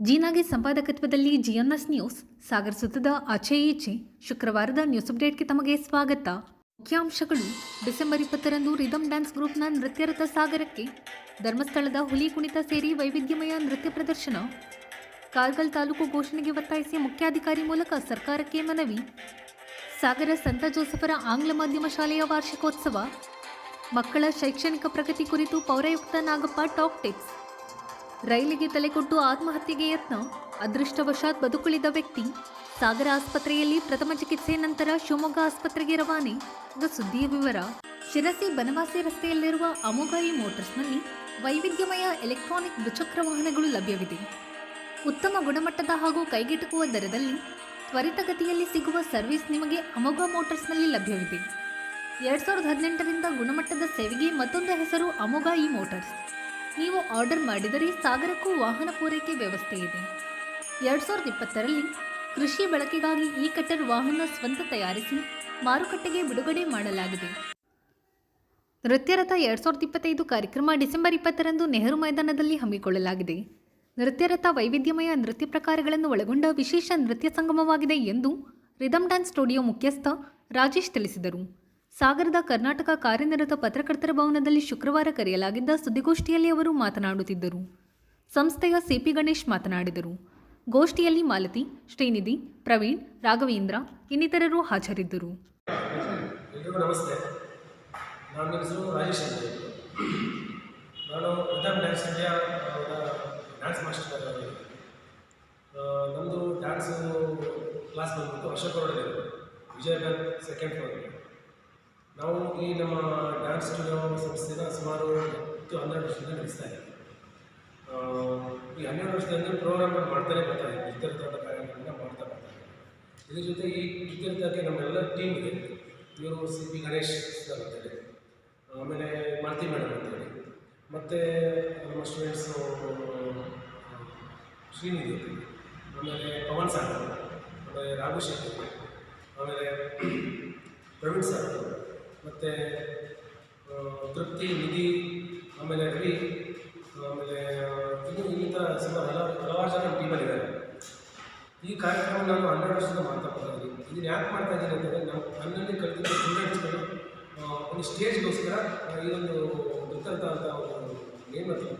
ಜೀನಾಗೆ ಸಂಪಾದಕತ್ವದಲ್ಲಿ ಜಿಎನ್ಎಸ್ news ಸಾಗರಿಸುತ್ತದೆ ಆಚೆ ಈಚೆ. ಶುಕ್ರವಾರದ ನ್ಯೂಸ್ ಅಪ್ಡೇಟ್ಗೆ ತಮಗೆ ಸ್ವಾಗತ. ಮುಖ್ಯಾಂಶಗಳು. ಡಿಸೆಂಬರ್ 20ರಂದು ರಿದಮ್ ಡ್ಯಾನ್ಸ್ ಗ್ರೂಪ್ನ ನೃತ್ಯರಥ ಸಾಗರಕ್ಕೆ. ಧರ್ಮಸ್ಥಳದ ಹುಲಿ ಕುಣಿತ ಸೇರಿ ವೈವಿಧ್ಯಮಯ ನೃತ್ಯ ಪ್ರದರ್ಶನ. ಕಾರ್ಗಲ್ ತಾಲೂಕು ಘೋಷಣೆಗೆ ಒತ್ತಾಯಿಸಿ ಮುಖ್ಯಾಧಿಕಾರಿ ಮೂಲಕ ಸರ್ಕಾರಕ್ಕೆ ಮನವಿ. ಸಾಗರ ಸಂತ ಜೋಸೆಫರ ಆಂಗ್ಲ ಮಾಧ್ಯಮ ಶಾಲೆಯ ವಾರ್ಷಿಕೋತ್ಸವ. ಮಕ್ಕಳ ಶೈಕ್ಷಣಿಕ ಪ್ರಗತಿ ಕುರಿತು ಪೌರಾಯುಕ್ತ ನಾಗಪ್ಪ ಟಾಕ್ ಟಿಪ್ಸ್. ರೈಲಿಗೆ ತಲೆಕೊಟ್ಟು ಆತ್ಮಹತ್ಯೆಗೆ ಯತ್ನ, ಅದೃಷ್ಟವಶಾತ್ ಬದುಕುಳಿದ ವ್ಯಕ್ತಿ. ಸಾಗರ ಆಸ್ಪತ್ರೆಯಲ್ಲಿ ಪ್ರಥಮ ಚಿಕಿತ್ಸೆ ನಂತರ ಶಿವಮೊಗ್ಗ ಆಸ್ಪತ್ರೆಗೆ ರವಾನೆ. ಸುದ್ದಿಯ ವಿವರ. ಶಿರಸಿ ಬನವಾಸಿ ರಸ್ತೆಯಲ್ಲಿರುವ ಅಮೋಘ ಮೋಟರ್ಸ್ನಲ್ಲಿ ವೈವಿಧ್ಯಮಯ ಎಲೆಕ್ಟ್ರಾನಿಕ್ ದ್ವಿಚಕ್ರ ವಾಹನಗಳು ಲಭ್ಯವಿದೆ. ಉತ್ತಮ ಗುಣಮಟ್ಟದ ಹಾಗೂ ಕೈಗೆಟುಕುವ ದರದಲ್ಲಿ ತ್ವರಿತಗತಿಯಲ್ಲಿ ಸಿಗುವ ಸರ್ವಿಸ್ ನಿಮಗೆ ಅಮೋಘ ಮೋಟರ್ಸ್ನಲ್ಲಿ ಲಭ್ಯವಿದೆ. 2018ರಿಂದ ಗುಣಮಟ್ಟದ ಸೇವೆಗೆ ಮತ್ತೊಂದು ಹೆಸರು ಅಮೋಘ ಮೋಟರ್ಸ್. ನೀವು ಆರ್ಡರ್ ಮಾಡಿದರೆ ಸಾಗರಕ್ಕೂ ವಾಹನ ಪೂರೈಕೆ ವ್ಯವಸ್ಥೆ ಇದೆ. 2020ರಲ್ಲಿ ಕೃಷಿ ಬಳಕೆಗಾಗಿ ಈ ಕಟ್ಟರ್ ವಾಹನ ಸ್ವಂತ ತಯಾರಿಸಿ ಮಾರುಕಟ್ಟೆಗೆ ಬಿಡುಗಡೆ ಮಾಡಲಾಗಿದೆ. ನೃತ್ಯರಥ 2025 ಕಾರ್ಯಕ್ರಮ ಡಿಸೆಂಬರ್ 20ರಂದು ನೆಹರು ಮೈದಾನದಲ್ಲಿ ಹಮ್ಮಿಕೊಳ್ಳಲಾಗಿದೆ. ನೃತ್ಯರಥ ವೈವಿಧ್ಯಮಯ ನೃತ್ಯ ಪ್ರಕಾರಗಳನ್ನು ಒಳಗೊಂಡ ವಿಶೇಷ ನೃತ್ಯ ಸಂಗಮವಾಗಿದೆ ಎಂದು ರಿದಮ್ ಡ್ಯಾನ್ಸ್ ಸ್ಟುಡಿಯೋ ಮುಖ್ಯಸ್ಥ ರಾಜೇಶ್ ತಿಳಿಸಿದರು. ಸಾಗರದ ಕರ್ನಾಟಕ ಕಾರ್ಯನಿರತ ಪತ್ರಕರ್ತರ ಭವನದಲ್ಲಿ ಶುಕ್ರವಾರ ಕರೆಯಲಾಗಿದ್ದ ಸುದ್ದಿಗೋಷ್ಠಿಯಲ್ಲಿ ಅವರು ಮಾತನಾಡುತ್ತಿದ್ದರು. ಸಂಸ್ಥೆಯ ಸಿಪಿ ಗಣೇಶ್ ಮಾತನಾಡಿದರು. ಗೋಷ್ಠಿಯಲ್ಲಿ ಮಾಲತಿ, ಶ್ರೀನಿಧಿ, ಪ್ರವೀಣ್, ರಾಘವೇಂದ್ರ ಇನ್ನಿತರರು ಹಾಜರಿದ್ದರು. ನಮಸ್ತೆ, ನನ್ನ ಹೆಸರು ರಾಜೇಶ್ ಅಂತ. ನಾನು rhythm dance India dance master. ನಮ್ಮದು ಡ್ಯಾನ್ಸು ಕ್ಲಾಸ್ ಬಂದ್ಬಿಟ್ಟು ಅಶೋಕ್ ರೋಡಲ್ಲಿ ವಿಜಯನಗರ 2nd ಫ್ಲೋರ್. ನಾವು ಈ ನಮ್ಮ ಡ್ಯಾನ್ಸ್ ಸ್ಟುಡಿಯೋ ಸಂಸ್ಥೆನ ಸುಮಾರು 12 ವರ್ಷದಿಂದ ನಡೆಸ್ತಾ ಇದ್ದೀವಿ. ಈ 12 ವರ್ಷದಿಂದ ಪ್ರೋಗ್ರಾಮ್ಗಳು ಮಾಡ್ತಾನೆ ಬರ್ತಾರೆ, ನೃತ್ಯರಥದ ಕಾರ್ಯಕ್ರಮಗಳನ್ನ ಮಾಡ್ತಾ ಬರ್ತಾರೆ. ಇದ್ರ ಜೊತೆ ಈ ನೃತ್ಯರಥಕ್ಕೆ ನಮ್ಮೆಲ್ಲ ಟೀಮ್ ಇದೆ. ಇವರು ಸಿಪಿ ಗಣೇಶ್ ಸರ್ ಅಂತೇಳಿ, ಆಮೇಲೆ ಮಾಲತಿ ಮೇಡಮ್ ಅಂತೇಳಿ, ಮತ್ತು ನಮ್ಮ ಸ್ಟೂಡೆಂಟ್ಸು ಶ್ರೀನಿಧಿ, ಆಮೇಲೆ ಪವನ್ ಸರ್, ಆಮೇಲೆ ರಾಘು ಶೆಟ್ಟಿ, ಆಮೇಲೆ ಪ್ರವೀಣ್ ಸರ್, ಮತ್ತು ತೃಪ್ತಿ, ನಿಧಿ, ಆಮೇಲೆ ರವಿ, ಆಮೇಲೆ ಇನ್ನಿತರ ಹಲವಾರು ಜನ ಟೀಮಲ್ಲಿದ್ದಾರೆ. ಈ ಕಾರ್ಯಕ್ರಮ ನಾನು 12 ವರ್ಷದಿಂದ ಮಾಡ್ತಾ ಬರ್ತಾಯಿದ್ದೀನಿ. ಇದನ್ನು ಯಾಕೆ ಮಾಡ್ತಾ ಇದ್ದೀನಿ ಅಂತಂದರೆ, ನಾವು ನನ್ನಲ್ಲಿ ಕಲಿತಿದ್ದ ಸ್ಟೂಡೆಂಟ್ಸ್ಗಳು ಒಂದು ಸ್ಟೇಜ್ಗೋಸ್ಕರ ಈ ಒಂದು ನೃತ್ಯರಥ ಅಂತ ಒಂದು ಏನು ಮಾಡ್ತಾರೆ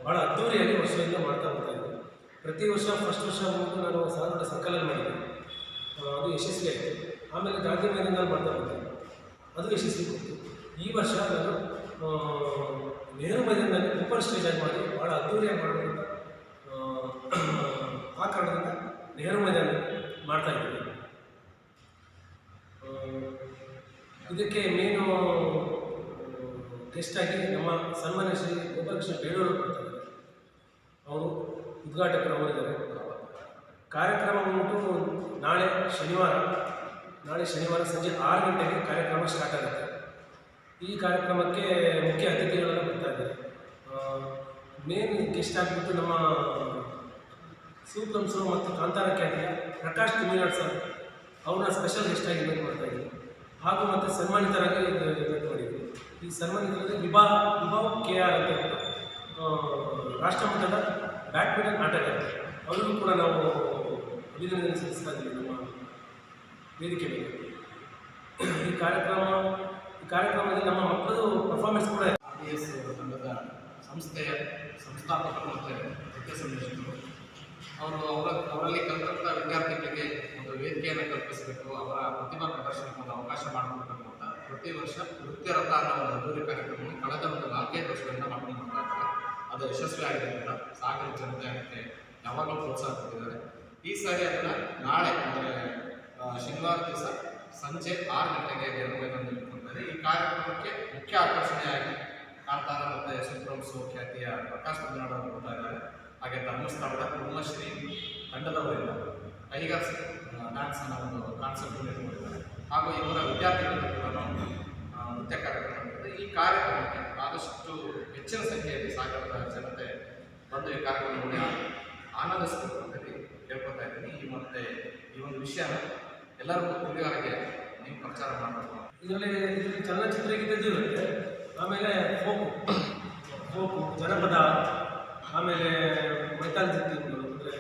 ಭಾಳ ಅದ್ದೂರಿಯಾಗಿ ವರ್ಷದಿಂದ ಮಾಡ್ತಾ ಬರ್ತಾಯಿದ್ದೀನಿ. ಪ್ರತಿ ವರ್ಷ ಫಸ್ಟ್ ವರ್ಷ ಬಂದು ನಾನು ಸಾಗರದ ಸರ್ಕಲಲ್ಲಿ ಮಾಡಿದ್ದೆ, ಅದು ಯಶಸ್ವಿ ಆಯಿತು. ಆಮೇಲೆ ಗಾಂಧಿ ಮೈದಾನದಲ್ಲಿ ಮಾಡ್ತಾ ಬರ್ತೀನಿ, ಅದು ಯಶಸ್ವಿ ಕೊಟ್ಟು. ಈ ವರ್ಷ ನಾನು ನೆಹರು ಮೈದಾನದಲ್ಲಿ ಓಪನ್ ಸ್ಟೇಜಾಗಿ ಮಾಡಿ ಭಾಳ ಅದ್ದೂರಿಯಾಗಿ ಮಾಡೋದ್ರಿಂದ ಆ ಕಾರಣದಿಂದ ನೆಹರು ಮೈದಾನ ಮಾಡ್ತಾಯಿದ್ದೀನಿ. ಇದಕ್ಕೆ ಮೇನು ಗೆಸ್ಟಾಗಿ ನಮ್ಮ ಸನ್ಮಾನ್ಯ ಶ್ರೀ ಗೋಪಾಲಕೃಷ್ಣ ಬೇಳೂರು ಬರ್ತಾರೆ, ಅವರು ಉದ್ಘಾಟಕರು ಅವರಿದ್ದಾರೆ. ಕಾರ್ಯಕ್ರಮ ಬಂದ್ಬಿಟ್ಟು ನಾಳೆ ಶನಿವಾರ ಸಂಜೆ 6 ಗಂಟೆಗೆ ಕಾರ್ಯಕ್ರಮ ಸ್ಟಾರ್ಟ್ ಆಗುತ್ತೆ. ಈ ಕಾರ್ಯಕ್ರಮಕ್ಕೆ ಮುಖ್ಯ ಅತಿಥಿಗಳೆಲ್ಲ ಬರ್ತಾ ಇದ್ದಾರೆ. ಮೇನ್ ಗೆಸ್ಟ್ ಆಗಿಬಿಟ್ಟು ನಮ್ಮ ಸೂಪ್ರಂಸರು ಮತ್ತು ಕಾಂತಾರ ಖ್ಯಾತಿಯ ಪ್ರಕಾಶ್ ತುಮಿನಾಡ್ ಸರ್, ಅವ್ರನ್ನ ಸ್ಪೆಷಲ್ ಗೆಸ್ಟಾಗಿ ಇನ್ವೈಟ್ ಮಾಡ್ತಾ ಇದ್ದೀವಿ. ಹಾಗೂ ಮತ್ತು ಸನ್ಮಾನಿತರಾಗಿ ಇನ್ವೈಟ್ ಮಾಡಿದ್ವಿ. ಈ ಸನ್ಮಾನಿತರಾಗಿ ವಿಭಾವ್ KR ಅಂತ ಹೇಳ್ಬಿಟ್ಟು ರಾಷ್ಟ್ರಮಟ್ಟದ ಬ್ಯಾಡ್ಮಿಂಟನ್ ಆಟಗಾರ, ಅವರಿಗೂ ಕೂಡ ನಾವು ಅಭಿನಂದನೆ ಸಲ್ಲಿಸ್ತಾ ಇದ್ದೀವಿ ನಮ್ಮ ವೇದಿಕೆ ಮೇಲೆ. ಈ ಕಾರ್ಯಕ್ರಮದಲ್ಲಿ ನಮ್ಮ ಮಕ್ಕಳು ಪರ್ಫಾರ್ಮೆನ್ಸ್ ಕೂಡ ಇದೆ. AS ತಂಡದ ಸಂಸ್ಥೆಯ ಸಂಸ್ಥಾಪಕರು ಮತ್ತು ಮುಖ್ಯ ಸಂಯೋಜಕರು ಅವರಲ್ಲಿ ಕಲಿತಂಥ ವಿದ್ಯಾರ್ಥಿಗಳಿಗೆ ಒಂದು ವೇದಿಕೆಯನ್ನು ಕಲ್ಪಿಸಬೇಕು, ಅವರ ಪ್ರತಿಭಾ ಪ್ರದರ್ಶನಕ್ಕೆ ಒಂದು ಅವಕಾಶ ಮಾಡಿಕೊಡಬೇಕು ಅಂತ ಪ್ರತಿ ವರ್ಷ ನೃತ್ಯರಥ ಅನ್ನೋ ಒಂದು ಅದ್ದೂರಿ ಕಾರ್ಯಕ್ರಮವನ್ನು ಕಳೆದ ಒಂದು 4-5 ವರ್ಷಗಳಿಂದ ಮಾಡ್ಕೊಂಡು ಬರ್ತಾ ಇದ್ದಾರೆ. ಅದು ಯಶಸ್ವಿ ಆಗಿದ್ದರಿಂದ ಸಾಗರ ಜನತೆ ಅದಕ್ಕೆ ಯಾವಾಗಲೂ ಪ್ರೋತ್ಸಾಹ ಕೊಟ್ಟಿದ್ದಾರೆ. ಈ ಸಾರಿ ಅದನ್ನು ನಾಳೆ ಅಂದರೆ ಶನಿವಾರ ದಿವಸ ಸಂಜೆ 6 ಗಂಟೆಗೆ ನೆರವೇರಿನಲ್ಲಿ ಇಟ್ಕೊಂಡಿದ್ದಾರೆ. ಈ ಕಾರ್ಯಕ್ರಮಕ್ಕೆ ಮುಖ್ಯ ಆಕರ್ಷಣೆಯಾಗಿ ಕಾಂತಾರ ಮತ್ತು ಸುಪ್ರಂಸು ಖ್ಯಾತಿಯ ಪ್ರಕಾಶ್ ತುಮಿನಾಡ್ ಅವರು ಬರ್ತಾ ಇದ್ದಾರೆ. ಹಾಗೆ ಧರ್ಮಸ್ಥಳದ ಬ್ರಹ್ಮಶ್ರೀ ತಂಡದವರಿಂದ ಟೈಗರ್ಸ್ ಡ್ಯಾನ್ಸ್ ಅನ್ನೋ ಒಂದು ಕಾನ್ಸೆಪ್ಟ್ ಇಟ್ಕೊಂಡಿದ್ದಾರೆ. ಹಾಗೂ ಇವರ ವಿದ್ಯಾರ್ಥಿಗಳು ಕೂಡ ನೃತ್ಯ ಕಾರ್ಯಕ್ರಮ ಇರ್ತದೆ. ಈ ಕಾರ್ಯಕ್ರಮಕ್ಕೆ ಆದಷ್ಟು ಹೆಚ್ಚಿನ ಸಂಖ್ಯೆಯಲ್ಲಿ ಸಾಗರದ ಜನತೆ ಬಂದು ಈ ಕಾರ್ಯಕ್ರಮ ನೋಡಿ ಆನಂದಿಸಬೇಕು ಅಂತೇಳಿ ಕೇಳ್ಕೊತಾ ಇದ್ದೀನಿ. ಮತ್ತು ಈ ಒಂದು ವಿಷಯನ ಎಲ್ಲರಿಗೂ ತಿಳಿಯೋ ಹಾಗೆ ನೀವು ಪ್ರಚಾರ ಮಾಡಬೇಕು. ಇದರಲ್ಲಿ ಚಲನಚಿತ್ರ ಗೀತೆದು ಇರುತ್ತೆ, ಆಮೇಲೆ ಫೋಕು ಜನಪದ, ಆಮೇಲೆ ಮೈಥಾಲಜಿ ಥೀಮ್ಗಳು ಅಂದರೆ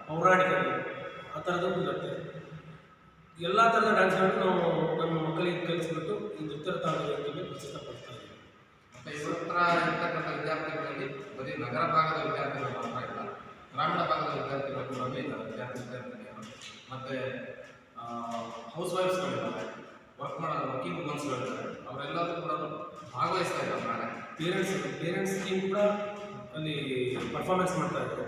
ಪೌರಾಣಿಕತೆ ಆ ಥರದ್ದು ಇರುತ್ತೆ. ಎಲ್ಲ ಥರದ ಡ್ಯಾನ್ಸ್ಗಳನ್ನು ನಾವು ನಮ್ಮ ಮಕ್ಕಳಿಗೆ ಕಲಿಸ್ಬಿಟ್ಟು ಈ ನೃತ್ಯ ತಾಂಡವಕ್ಕೆ ಪ್ರಸ್ತುತಪಡ್ತಾ ಇದ್ದೀವಿ. ಮತ್ತು ಇವತ್ತರ ಇರ್ತಕ್ಕಂಥ ವಿದ್ಯಾರ್ಥಿಗಳಲ್ಲಿ ಬರೀ ನಗರ ಭಾಗದ ವಿದ್ಯಾರ್ಥಿಗಳು ಮಾತ್ರ ಇಲ್ಲ, ಗ್ರಾಮೀಣ ಭಾಗದ ವಿದ್ಯಾರ್ಥಿಗಳು ಕೂಡ ಇದ್ದಾರೆ. ವಿದ್ಯಾರ್ಥಿನಿಯರು ಮತ್ತು ಹೌಸ್ ವೈಫ್ಸ್ಗಳಿದ್ದಾರೆ, ವರ್ಕಿಂಗ್ ವುಮನ್ಸ್ಗಳಿದ್ದಾರೆ, ಅವರೆಲ್ಲರೂ ಕೂಡ ಭಾಗವಹಿಸ್ತಾ ಇದ್ದಾರೆ. ನಾಳೆ ಪೇರೆಂಟ್ಸ್ ಟೀಮ್ ಕೂಡ ಅಲ್ಲಿ ಪರ್ಫಾರ್ಮೆನ್ಸ್ ಮಾಡ್ತಾ ಇದ್ದಾರೆ.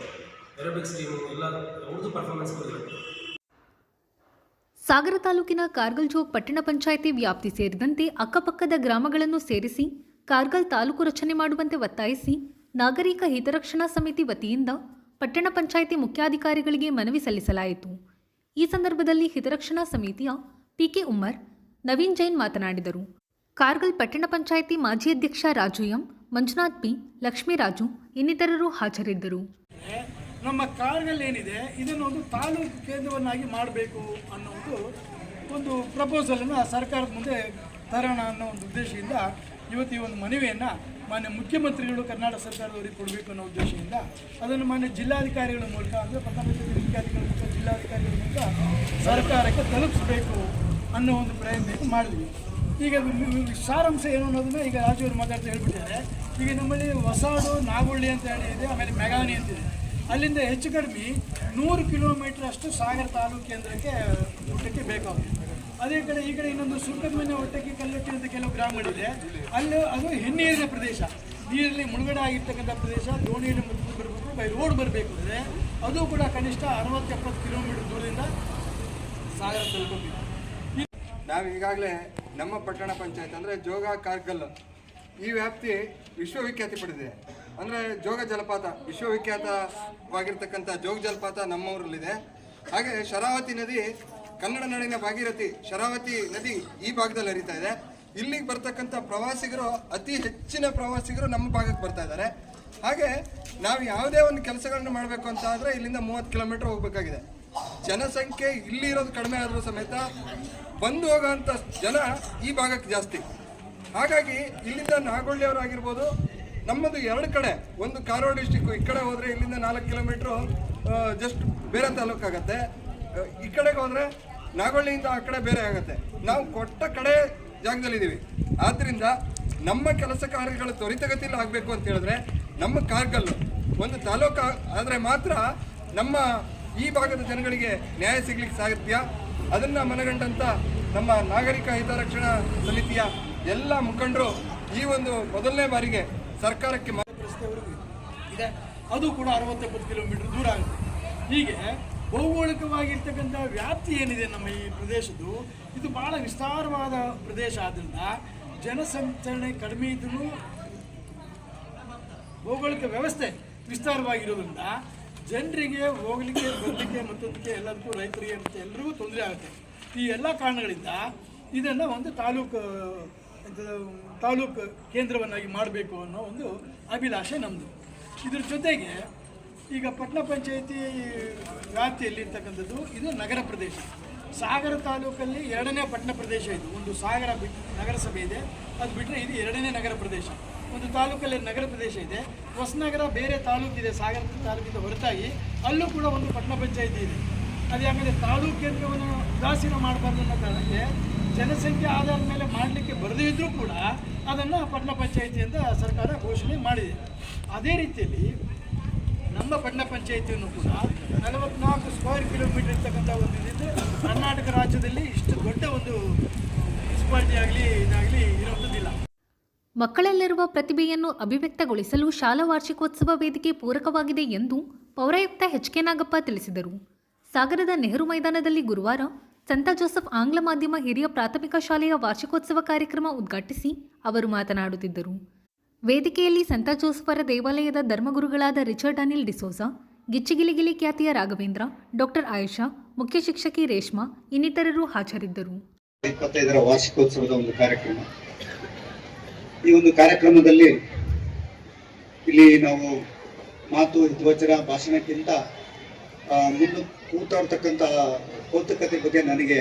ಏರೋಬಿಕ್ಸ್ ಟೀಮು ಎಲ್ಲ ಅವ್ರದ್ದು ಪರ್ಫಾರ್ಮೆನ್ಸ್ಗಳು ಇರುತ್ತೆ. ಸಾಗರ ತಾಲೂಕಿನ ಕಾರ್ಗಲ್ ಜೋಗ್ ಪಟ್ಟಣ ಪಂಚಾಯಿತಿ ವ್ಯಾಪ್ತಿ ಸೇರಿದಂತೆ ಅಕ್ಕಪಕ್ಕದ ಗ್ರಾಮಗಳನ್ನು ಸೇರಿಸಿ ಕಾರ್ಗಲ್ ತಾಲೂಕು ರಚನೆ ಮಾಡುವಂತೆ ಒತ್ತಾಯಿಸಿ ನಾಗರಿಕ ಹಿತರಕ್ಷಣಾ ಸಮಿತಿ ವತಿಯಿಂದ ಪಟ್ಟಣ ಪಂಚಾಯಿತಿ ಮುಖ್ಯಾಧಿಕಾರಿಗಳಿಗೆ ಮನವಿ ಸಲ್ಲಿಸಲಾಯಿತು. ಈ ಸಂದರ್ಭದಲ್ಲಿ ಹಿತರಕ್ಷಣಾ ಸಮಿತಿಯ ಪಿಕೆ ಉಮ್ಮರ್, ನವೀನ್ ಜೈನ್ ಮಾತನಾಡಿದರು. ಕಾರ್ಗಲ್ ಪಟ್ಟಣ ಪಂಚಾಯಿತಿ ಮಾಜಿ ಅಧ್ಯಕ್ಷ ರಾಜು ಎಂ, ಮಂಜುನಾಥ್ ಪಿ, ಲಕ್ಷ್ಮೀರಾಜು ಇನ್ನಿತರರು ಹಾಜರಿದ್ದರು. ನಮ್ಮ ಕಾರ್ಗಲ್ ಏನಿದೆ ಇದನ್ನು ಒಂದು ತಾಲೂಕು ಕೇಂದ್ರವನ್ನಾಗಿ ಮಾಡಬೇಕು ಅನ್ನೋದು ಒಂದು ಪ್ರಪೋಸಲನ್ನು ಸರ್ಕಾರದ ಮುಂದೆ ತರೋಣ ಅನ್ನೋ ಒಂದು ಉದ್ದೇಶದಿಂದ ಇವತ್ತು ಈ ಒಂದು ಮನವಿಯನ್ನು ಮಾನ್ಯ ಮುಖ್ಯಮಂತ್ರಿಗಳು ಕರ್ನಾಟಕ ಸರ್ಕಾರದವರಿಗೆ ಕೊಡಬೇಕು ಅನ್ನೋ ಉದ್ದೇಶದಿಂದ ಅದನ್ನು ಮಾನ್ಯ ಜಿಲ್ಲಾಧಿಕಾರಿಗಳ ಮೂಲಕ ಅಂದರೆ ಪಟ್ಟಣ ಮುಖ್ಯಾಧಿಕಾರಿಗಳ ಮೂಲಕ ಜಿಲ್ಲಾಧಿಕಾರಿಗಳ ಮೂಲಕ ಸರ್ಕಾರಕ್ಕೆ ತಲುಪಿಸಬೇಕು ಅನ್ನೋ ಒಂದು ಪ್ರಯತ್ನ ಮಾಡಿದ್ವಿ. ಈಗ ಸಾರಾಂಶ ಏನು ಅನ್ನೋದನ್ನು ಈಗ ರಾಜುವರು ಮಾತಾಡ್ತಾ ಹೇಳ್ಬಿಟ್ಟಿದ್ದಾರೆ. ಈಗ ನಮ್ಮಲ್ಲಿ ಹೊಸಾಡು, ನಾಗುಳ್ಳಿ ಅಂತ ಹೇಳಿ ಇದೆ, ಆಮೇಲೆ ಮೆಗಾನಿ ಅಂತಿದೆ. ಅಲ್ಲಿಂದ ಹೆಚ್ಚು ಕಡಿಮೆ 100 ಕಿಲೋಮೀಟರ್ ಅಷ್ಟು ಸಾಗರ ತಾಲೂಕು ಕೇಂದ್ರಕ್ಕೆ ಊಟಕ್ಕೆ ಬೇಕಾಗುತ್ತೆ. ಅದೇ ಕಡೆ ಈ ಕಡೆ ಇನ್ನೊಂದು ಸುಬ್ರಹ್ಮಣ್ಯ ಒಟ್ಟಕ್ಕೆ ಕಲ್ಲಟ್ಟಿ ಅಂತ ಕೆಲವು ಗ್ರಾಮಗಳಿದೆ, ಅಲ್ಲಿ ಅದು ಹಿನ್ನೀರಿನ ಪ್ರದೇಶ, ನೀರಲ್ಲಿ ಮುಳುಗಡೆ ಆಗಿರ್ತಕ್ಕಂಥ ಪ್ರದೇಶ. ದೋಣಿಯಲ್ಲಿ ಮುಚ್ಚಿಕೊಂಡು ಬರಬೇಕು, ಬೈ ರೋಡ್ ಬರಬೇಕು ಅಂದರೆ ಅದು ಕೂಡ ಕನಿಷ್ಠ 60-70 ಕಿಲೋಮೀಟರ್ ದೂರದಿಂದ ಸಾಗರ ತಲುಪಬೇಕು. ನಾವು ಈಗಾಗಲೇ ನಮ್ಮ ಪಟ್ಟಣ ಪಂಚಾಯತ್ ಅಂದರೆ ಜೋಗ ಕಾರ್ಗಲ್ ಈ ವ್ಯಾಪ್ತಿ ವಿಶ್ವವಿಖ್ಯಾತಿ ಪಡೆದಿದೆ. ಅಂದರೆ ಜೋಗ ಜಲಪಾತ ವಿಶ್ವವಿಖ್ಯಾತವಾಗಿರ್ತಕ್ಕಂಥ ಜೋಗ ಜಲಪಾತ ನಮ್ಮೂರಲ್ಲಿದೆ. ಹಾಗೆ ಶರಾವತಿ ನದಿ, ಕನ್ನಡ ನಾಡಿನ ಭಾಗೀರಥಿ ಶರಾವತಿ ನದಿ ಈ ಭಾಗದಲ್ಲಿ ಹರಿತಾ ಇದೆ. ಇಲ್ಲಿಗೆ ಬರ್ತಕ್ಕಂಥ ಪ್ರವಾಸಿಗರು, ಅತಿ ಹೆಚ್ಚಿನ ಪ್ರವಾಸಿಗರು ನಮ್ಮ ಭಾಗಕ್ಕೆ ಬರ್ತಾ ಇದ್ದಾರೆ. ಹಾಗೆ ನಾವು ಯಾವುದೇ ಒಂದು ಕೆಲಸಗಳನ್ನು ಮಾಡಬೇಕು ಅಂತ ಆದರೆ ಇಲ್ಲಿಂದ 30 ಕಿಲೋಮೀಟರ್ ಹೋಗಬೇಕಾಗಿದೆ. ಜನಸಂಖ್ಯೆ ಇಲ್ಲಿ ಇರೋದು ಕಡಿಮೆ ಆದರೂ ಸಮೇತ ಬಂದು ಹೋಗೋಂಥ ಜನ ಈ ಭಾಗಕ್ಕೆ ಜಾಸ್ತಿ. ಹಾಗಾಗಿ ಇಲ್ಲಿಂದ ನಾಗೊಳ್ಳಿಯವರಾಗಿರ್ಬೋದು, ನಮ್ಮದು 2 ಕಡೆ, ಒಂದು ಕಾರವಾರ ಡಿಸ್ಟಿಕ್ಕು, ಈ ಕಡೆ ಹೋದರೆ ಇಲ್ಲಿಂದ 4 ಕಿಲೋಮೀಟ್ರು ಜಸ್ಟ್ ಬೇರೆ ತಾಲೂಕಾಗತ್ತೆ. ಈ ಕಡೆಗೆ ಹೋದರೆ ನಾಗೊಳ್ಳಿಯಿಂದ ಆ ಕಡೆ ಬೇರೆ ಆಗುತ್ತೆ. ನಾವು ಕೊಟ್ಟ ಕಡೆ ಜಾಗದಲ್ಲಿದ್ದೀವಿ. ಆದ್ದರಿಂದ ನಮ್ಮ ಕೆಲಸ ಕಾರ್ಯಗಳು ತ್ವರಿತಗತಿಯಲ್ಲಿ ಆಗಬೇಕು ಅಂತ ಹೇಳಿದ್ರೆ ನಮ್ಮ ಕಾರ್ಗಲ್ಲು ಒಂದು ತಾಲೂಕು ಆದರೆ ಮಾತ್ರ ನಮ್ಮ ಈ ಭಾಗದ ಜನಗಳಿಗೆ ನ್ಯಾಯ ಸಿಗ್ಲಿಕ್ಕೆ ಸಾಧ್ಯ. ಅದನ್ನು ಮನಗಂಡಂಥ ನಮ್ಮ ನಾಗರಿಕ ಹಿತರಕ್ಷಣಾ ಸಮಿತಿಯ ಎಲ್ಲ ಮುಖಂಡರು ಈ ಒಂದು ಮೊದಲನೇ ಬಾರಿಗೆ ಸರ್ಕಾರಕ್ಕೆ ರಸ್ತೆವರೆಗೂ ಇದೆ, ಅದು ಕೂಡ 60-70 ಕಿಲೋಮೀಟರ್ ದೂರ ಆಗುತ್ತೆ. ಹೀಗೆ ಭೌಗೋಳಿಕವಾಗಿರ್ತಕ್ಕಂಥ ವ್ಯಾಪ್ತಿ ಏನಿದೆ ನಮ್ಮ ಈ ಪ್ರದೇಶದ್ದು, ಇದು ಭಾಳ ವಿಸ್ತಾರವಾದ ಪ್ರದೇಶ. ಆದ್ದರಿಂದ ಜನಸಂಚರಣೆ ಕಡಿಮೆ ಇದ್ದರೂ ಭೌಗೋಳಿಕ ವ್ಯವಸ್ಥೆ ವಿಸ್ತಾರವಾಗಿರೋದ್ರಿಂದ ಜನರಿಗೆ ಹೋಗಲಿಕ್ಕೆ, ಬರಲಿಕ್ಕೆ, ಮತ್ತೊಂದಕ್ಕೆ ಎಲ್ಲದಕ್ಕೂ, ರೈತರಿಗೆ ಮತ್ತು ಎಲ್ಲರಿಗೂ ತೊಂದರೆ ಆಗುತ್ತೆ. ಈ ಎಲ್ಲ ಕಾರಣಗಳಿಂದ ಇದನ್ನು ಒಂದು ತಾಲೂಕು ಕೇಂದ್ರವನ್ನಾಗಿ ಮಾಡಬೇಕು ಅನ್ನೋ ಒಂದು ಅಭಿಲಾಷೆ ನಮ್ಮದು. ಇದ್ರ ಜೊತೆಗೆ ಈಗ ಪಟ್ಟಣ ಪಂಚಾಯಿತಿ ವ್ಯಾಪ್ತಿಯಲ್ಲಿರ್ತಕ್ಕಂಥದ್ದು ಇದು ನಗರ ಪ್ರದೇಶ. ಸಾಗರ ತಾಲೂಕಲ್ಲಿ 2ನೇ ಪಟ್ಟಣ ಪ್ರದೇಶ ಇದು. ಒಂದು ಸಾಗರ ನಗರಸಭೆ ಇದೆ, ಅದು ಬಿಟ್ಟರೆ ಇದು 2ನೇ ನಗರ ಪ್ರದೇಶ. ಒಂದು ತಾಲೂಕಲ್ಲಿ ನಗರ ಪ್ರದೇಶ ಇದೆ, ಹೊಸನಗರ ಬೇರೆ ತಾಲೂಕಿದೆ, ಸಾಗರ ತಾಲೂಕಿಂದ ಹೊರತಾಗಿ ಅಲ್ಲೂ ಕೂಡ ಒಂದು ಪಟ್ಟಣ ಪಂಚಾಯಿತಿ ಇದೆ. ಅದು ಯಾಕಂದರೆ ತಾಲೂಕು ಕೇಂದ್ರವನ್ನು ಉದಾಸೀನ ಮಾಡಬಾರ್ದು ಅನ್ನೋ ಕಾರಣಕ್ಕೆ ಜನಸಂಖ್ಯೆ ಆಧಾರದ ಮೇಲೆ ಮಾಡಲಿಕ್ಕೆ ಬರದೇ ಇದ್ದರೂ ಕೂಡ ಅದನ್ನು ಪಟ್ಟಣ ಪಂಚಾಯಿತಿ ಅಂತ ಸರ್ಕಾರ ಘೋಷಣೆ ಮಾಡಿದೆ. ಅದೇ ರೀತಿಯಲ್ಲಿ ನಮ್ಮ ಪಟ್ಟಣ ಪಂಚಾಯಿತಿಯನ್ನು ಕೂಡ 44 ಸ್ಕ್ವೇರ್ ಕಿಲೋಮೀಟರ್ ಇರ್ತಕ್ಕಂಥ ಒಂದು ಇದಿದ್ದು ಕರ್ನಾಟಕ ರಾಜ್ಯದಲ್ಲಿ ಇಷ್ಟು ದೊಡ್ಡ ಒಂದು ಮುನ್ಸಿಪಾಲ್ಟಿ ಆಗಲಿ ಇದಾಗಲಿ ಇರುವಂಥದ್ದಿಲ್ಲ. ಮಕ್ಕಳಲ್ಲಿರುವ ಪ್ರತಿಭೆಯನ್ನು ಅಭಿವ್ಯಕ್ತಗೊಳಿಸಲು ಶಾಲಾ ವಾರ್ಷಿಕೋತ್ಸವ ವೇದಿಕೆ ಪೂರಕವಾಗಿದೆ ಎಂದು ಪೌರಾಯುಕ್ತ ಎಚ್.ಕೆ. ನಾಗಪ್ಪ ತಿಳಿಸಿದರು. ಸಾಗರದ ನೆಹರು ಮೈದಾನದಲ್ಲಿ ಗುರುವಾರ ಸಂತ ಜೋಸೆಫ್ ಆಂಗ್ಲ ಮಾಧ್ಯಮ ಹಿರಿಯ ಪ್ರಾಥಮಿಕ ಶಾಲೆಯ ವಾರ್ಷಿಕೋತ್ಸವ ಕಾರ್ಯಕ್ರಮ ಉದ್ಘಾಟಿಸಿ ಅವರು ಮಾತನಾಡುತ್ತಿದ್ದರು. ವೇದಿಕೆಯಲ್ಲಿ ಸಂತ ಜೋಸೆಫರ ದೇವಾಲಯದ ಧರ್ಮಗುರುಗಳಾದ ರಿಚರ್ಡ್ ಅನಿಲ್ ಡಿಸೋಜಾ, ಗಿಚ್ಚಿಗಿಲಿಗಿಲಿ ಖ್ಯಾತಿಯ ರಾಘವೇಂದ್ರ, ಡಾಕ್ಟರ್ ಆಯೇಷಾ, ಮುಖ್ಯ ಶಿಕ್ಷಕಿ ರೇಷ್ಮಾ ಇನ್ನಿತರರು ಹಾಜರಿದ್ದರು. 25ರ ವಾರ್ಷಿಕೋತ್ಸವದ ಒಂದು ಕಾರ್ಯಕ್ರಮ. ಈ ಒಂದು ಕಾರ್ಯಕ್ರಮದಲ್ಲಿ ಇಲ್ಲಿ ನಾವು ಮಾತು, ಹಿತವಚನ, ಭಾಷಣಕ್ಕಿಂತ ಮುಂದೆ ಕೂತಾಡ್ತಕ್ಕಂಥ ಕೌತುಕತೆ ಬಗ್ಗೆ ನನಗೆ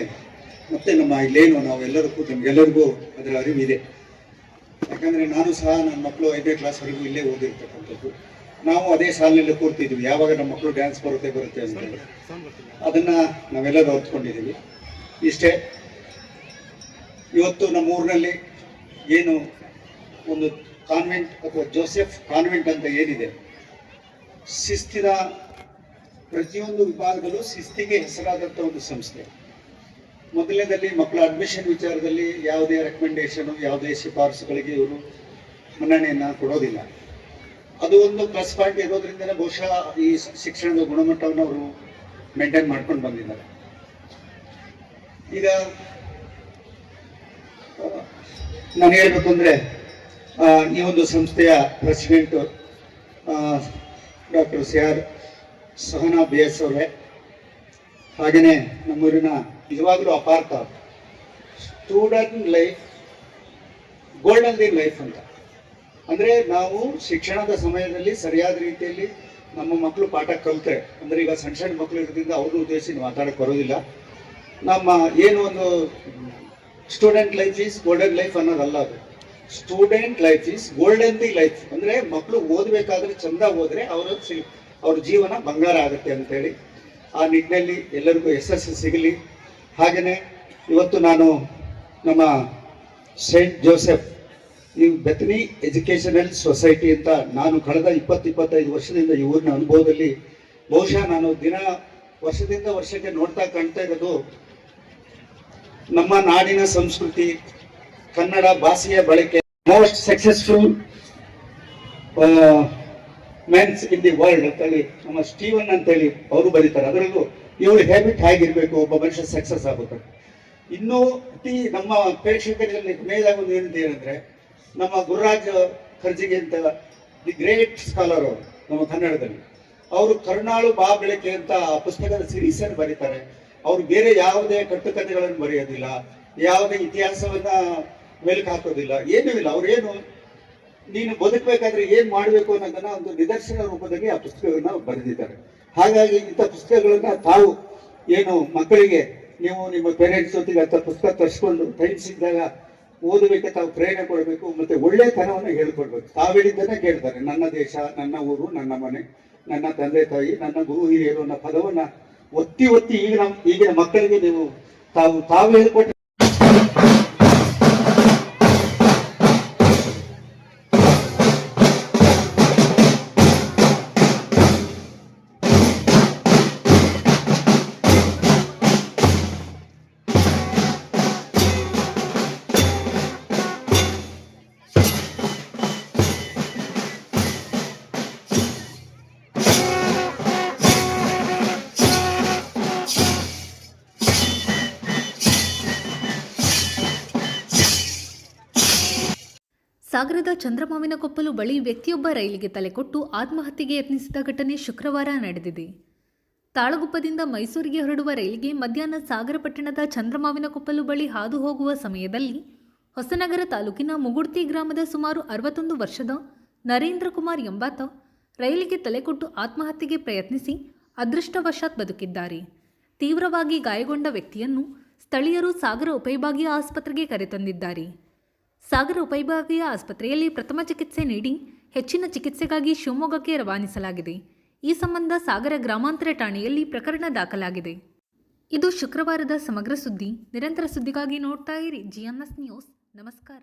ಮತ್ತು ನಮ್ಮ ಇಲ್ಲೇನು ನಾವೆಲ್ಲರಿಗೂ ನಮಗೆಲ್ಲರಿಗೂ ಅದರ ಅರಿವಿದೆ. ಯಾಕಂದರೆ ನಾನು ಸಹ ನನ್ನ ಮಕ್ಕಳು 5ನೇ ಕ್ಲಾಸ್ವರೆಗೂ ಇಲ್ಲೇ ಓದಿರ್ತಕ್ಕಂಥದ್ದು. ನಾವು ಅದೇ ಶಾಲೆಯಲ್ಲೇ ಕೂರ್ತಿದ್ವಿ, ಯಾವಾಗ ನಮ್ಮ ಮಕ್ಕಳು ಡ್ಯಾನ್ಸ್ ಬರುತ್ತೆ ಅಂತೇಳಿ ಅದನ್ನು ನಾವೆಲ್ಲರೂ ಹೊತ್ಕೊಂಡಿದ್ದೀವಿ. ಇಷ್ಟೇ. ಇವತ್ತು ನಮ್ಮ ಊರಿನಲ್ಲಿ ಏನು ಒಂದು ಕಾನ್ವೆಂಟ್ ಅಥವಾ ಜೋಸೆಫ್ ಕಾನ್ವೆಂಟ್ ಅಂತ ಏನಿದೆ, ಶಿಸ್ತಿನ ಪ್ರತಿಯೊಂದು ವಿಭಾಗದಲ್ಲೂ ಶಿಸ್ತಿಗೆ ಹೆಸರಾದಂಥ ಒಂದು ಸಂಸ್ಥೆ. ಮೊದಲನೇದಲ್ಲಿ ಮಕ್ಕಳ ಅಡ್ಮಿಷನ್ ವಿಚಾರದಲ್ಲಿ ಯಾವುದೇ ರೆಕಮೆಂಡೇಶನು, ಯಾವುದೇ ಶಿಫಾರಸುಗಳಿಗೆ ಇವರು ಮನ್ನಣೆಯನ್ನು ಕೊಡೋದಿಲ್ಲ. ಅದು ಒಂದು ಪ್ಲಸ್ ಪಾಯಿಂಟ್ ಇರೋದ್ರಿಂದಲೇ ಬಹುಶಃ ಈ ಶಿಕ್ಷಣದ ಗುಣಮಟ್ಟವನ್ನು ಅವರು ಮೇಂಟೈನ್ ಮಾಡ್ಕೊಂಡು ಬಂದಿದ್ದಾರೆ. ಈಗ ನಾನು ಹೇಳಬೇಕು ಅಂದರೆ ಈ ಒಂದು ಸಂಸ್ಥೆಯ president doctor CR Sahana BS ಅವರೇ, ಹಾಗೆಯೇ ನಮ್ಮೂರಿನ ನಿಜವಾಗಲೂ ಅಪಾರ್ಥ ಸ್ಟೂಡೆಂಟ್ ಲೈಫ್ ಗೋಲ್ಡನ್ ಲೈಫ್ ಅಂತ. ಅಂದರೆ ನಾವು ಶಿಕ್ಷಣದ ಸಮಯದಲ್ಲಿ ಸರಿಯಾದ ರೀತಿಯಲ್ಲಿ ನಮ್ಮ ಮಕ್ಕಳು ಪಾಠ ಕಲಿತ್ರೆ, ಅಂದರೆ ಈಗ ಸಣ್ಣ ಸಣ್ಣ ಮಕ್ಕಳು ಇರೋದ್ರಿಂದ ಅವ್ರನ್ನ ಉದ್ದೇಶಿಸಿ ಮಾತಾಡೋಕ್ಕೆ ಬರೋದಿಲ್ಲ. ನಮ್ಮ ಏನು ಒಂದು student life is golden life ಅನ್ನೋದಲ್ಲ, ಅದು student life is golden life. ಅಂದರೆ ಮಕ್ಕಳು ಓದಬೇಕಾದ್ರೆ ಚಂದ ಹೋದರೆ ಅವ್ರ ಜೀವನ ಬಂಗಾರ ಆಗುತ್ತೆ ಅಂತೇಳಿ ಆ ನಿಟ್ಟಿನಲ್ಲಿ ಎಲ್ಲರಿಗೂ ಯಶಸ್ಸು ಸಿಗಲಿ. ಹಾಗೆಯೇ ಇವತ್ತು ನಾನು ನಮ್ಮ ಸೈಂಟ್ ಜೋಸೆಫ್ ಈ ಬೆಥನಿ ಎಜುಕೇಷನಲ್ ಸೊಸೈಟಿ ಅಂತ ನಾನು ಕಳೆದ 20-25 ವರ್ಷದಿಂದ ಈ ಊರಿನ ಅನುಭವದಲ್ಲಿ ಬಹುಶಃ ನಾನು ವರ್ಷದಿಂದ ವರ್ಷಕ್ಕೆ ಕಾಣ್ತಾ ಇರೋದು ನಮ್ಮ ನಾಡಿನ ಸಂಸ್ಕೃತಿ, ಕನ್ನಡ ಭಾಷೆಯ ಬಳಕೆ. Most successful men's in the world ಅಂತೇಳಿ ನಮ್ಮ ಸ್ಟೀವನ್ ಅಂತೇಳಿ ಅವರು ಬರೀತಾರೆ. ಅದರಲ್ಲೂ ಇವ್ರ ಹ್ಯಾಬಿಟ್ ಹೇಗಿರ್ಬೇಕು ಒಬ್ಬ ಮನುಷ್ಯ ಸಕ್ಸಸ್ ಆಗಬೇಕು. ಇನ್ನೂ ನಮ್ಮ ಪ್ರೇಕ್ಷಕರಲ್ಲಿ ಮೇಲಾಗ ಒಂದು ಏನಂದ್ರೆ ನಮ್ಮ ಗುರುರಾಜ್ ಖರ್ಜಿಗೆ ಅಂತ ದಿ ಗ್ರೇಟ್ ಸ್ಕಾಲರ್ ಅವರು ನಮ್ಮ ಕನ್ನಡದಲ್ಲಿ, ಅವರು ಕರುಣಾಳು ಬಾ ಬೆಳಕೆ ಅಂತ ಪುಸ್ತಕದ ಸೀರೀಸ್ ಅನ್ನು ಬರೀತಾರೆ. ಅವರು ಬೇರೆ ಯಾವುದೇ ಕಟ್ಟುಕಥೆಗಳನ್ನು ಬರೆಯೋದಿಲ್ಲ, ಯಾವುದೇ ಇತಿಹಾಸವನ್ನ ಮೆಲುಕು ಹಾಕೋದಿಲ್ಲ, ಏನೂ ಇಲ್ಲ. ಅವ್ರೇನು ನೀನು ಬದುಕಬೇಕಾದ್ರೆ ಏನ್ ಮಾಡಬೇಕು ಅನ್ನೋದನ್ನ ಒಂದು ನಿದರ್ಶನ ರೂಪದಲ್ಲಿ ಆ ಪುಸ್ತಕಗಳನ್ನ ಬರೆದಿದ್ದಾರೆ. ಹಾಗಾಗಿ ಇಂಥ ಪುಸ್ತಕಗಳನ್ನ ತಾವು ಏನು ಮಕ್ಕಳಿಗೆ ನೀವು ನಿಮ್ಮ ಪೇರೆಂಟ್ಸ್ ಜೊತೆಗೆ ಅಂತ ಪುಸ್ತಕ ತರಿಸ್ಕೊಂಡು ಟೈಮ್ ಸಿಕ್ಕಿದಾಗ ಓದಬೇಕೆ ತಾವು ಪ್ರೇರಣೆ ಕೊಡಬೇಕು, ಮತ್ತೆ ಒಳ್ಳೆತನವನ್ನು ಹೇಳ್ಕೊಡ್ಬೇಕು. ತಾವು ಹೇಳಿದ್ದನ್ನೇ ಕೇಳ್ತಾರೆ, ನನ್ನ ದೇಶ, ನನ್ನ ಊರು, ನನ್ನ ಮನೆ, ನನ್ನ ತಂದೆ ತಾಯಿ, ನನ್ನ ಗುರು ಹಿರಿಯರು ಅನ್ನೋ ಪದವನ್ನ ಒತ್ತಿ ಈಗಿನ ಮಕ್ಕಳಿಗೆ ನೀವು ತಾವು ಹೇಳ್ಕೊಟ್ರೆ ಸಾಗರದ ಚಂದ್ರಮಾವಿನಕೊಪ್ಪಲು ಬಳಿ ವ್ಯಕ್ತಿಯೊಬ್ಬ ರೈಲಿಗೆ ತಲೆಕೊಟ್ಟು ಆತ್ಮಹತ್ಯೆಗೆ ಯತ್ನಿಸಿದ ಘಟನೆ ಶುಕ್ರವಾರ ನಡೆದಿದೆ. ತಾಳಗುಪ್ಪದಿಂದ ಮೈಸೂರಿಗೆ ಹೊರಡುವ ರೈಲಿಗೆ ಮಧ್ಯಾಹ್ನ ಸಾಗರ ಪಟ್ಟಣದ ಚಂದ್ರಮಾವಿನಕೊಪ್ಪಲು ಬಳಿ ಹಾದು ಹೋಗುವ ಸಮಯದಲ್ಲಿ ಹೊಸನಗರ ತಾಲೂಕಿನ ಮುಗುಡ್ತಿ ಗ್ರಾಮದ ಸುಮಾರು 61 ವರ್ಷದ ನರೇಂದ್ರ ಕುಮಾರ್ ಎಂಬಾತ ರೈಲಿಗೆ ತಲೆಕೊಟ್ಟು ಆತ್ಮಹತ್ಯೆಗೆ ಪ್ರಯತ್ನಿಸಿ ಅದೃಷ್ಟವಶಾತ್ ಬದುಕಿದ್ದಾರೆ. ತೀವ್ರವಾಗಿ ಗಾಯಗೊಂಡ ವ್ಯಕ್ತಿಯನ್ನು ಸ್ಥಳೀಯರು ಸಾಗರ ಉಪವಿಭಾಗೀಯ ಆಸ್ಪತ್ರೆಗೆ ಕರೆತಂದಿದ್ದಾರೆ. ಸಾಗರ ಉಪವಿಭಾಗೀಯ ಆಸ್ಪತ್ರೆಯಲ್ಲಿ ಪ್ರಥಮ ಚಿಕಿತ್ಸೆ ನೀಡಿ ಹೆಚ್ಚಿನ ಚಿಕಿತ್ಸೆಗಾಗಿ ಶಿವಮೊಗ್ಗಕ್ಕೆ ರವಾನಿಸಲಾಗಿದೆ. ಈ ಸಂಬಂಧ ಸಾಗರ ಗ್ರಾಮಾಂತರ ಠಾಣೆಯಲ್ಲಿ ಪ್ರಕರಣ ದಾಖಲಾಗಿದೆ. ಇದು ಶುಕ್ರವಾರದ ಸಮಗ್ರ ಸುದ್ದಿ. ನಿರಂತರ ಸುದ್ದಿಗಾಗಿ ನೋಡ್ತಾ ಇರಿ GNS ನ್ಯೂಸ್. ನಮಸ್ಕಾರ.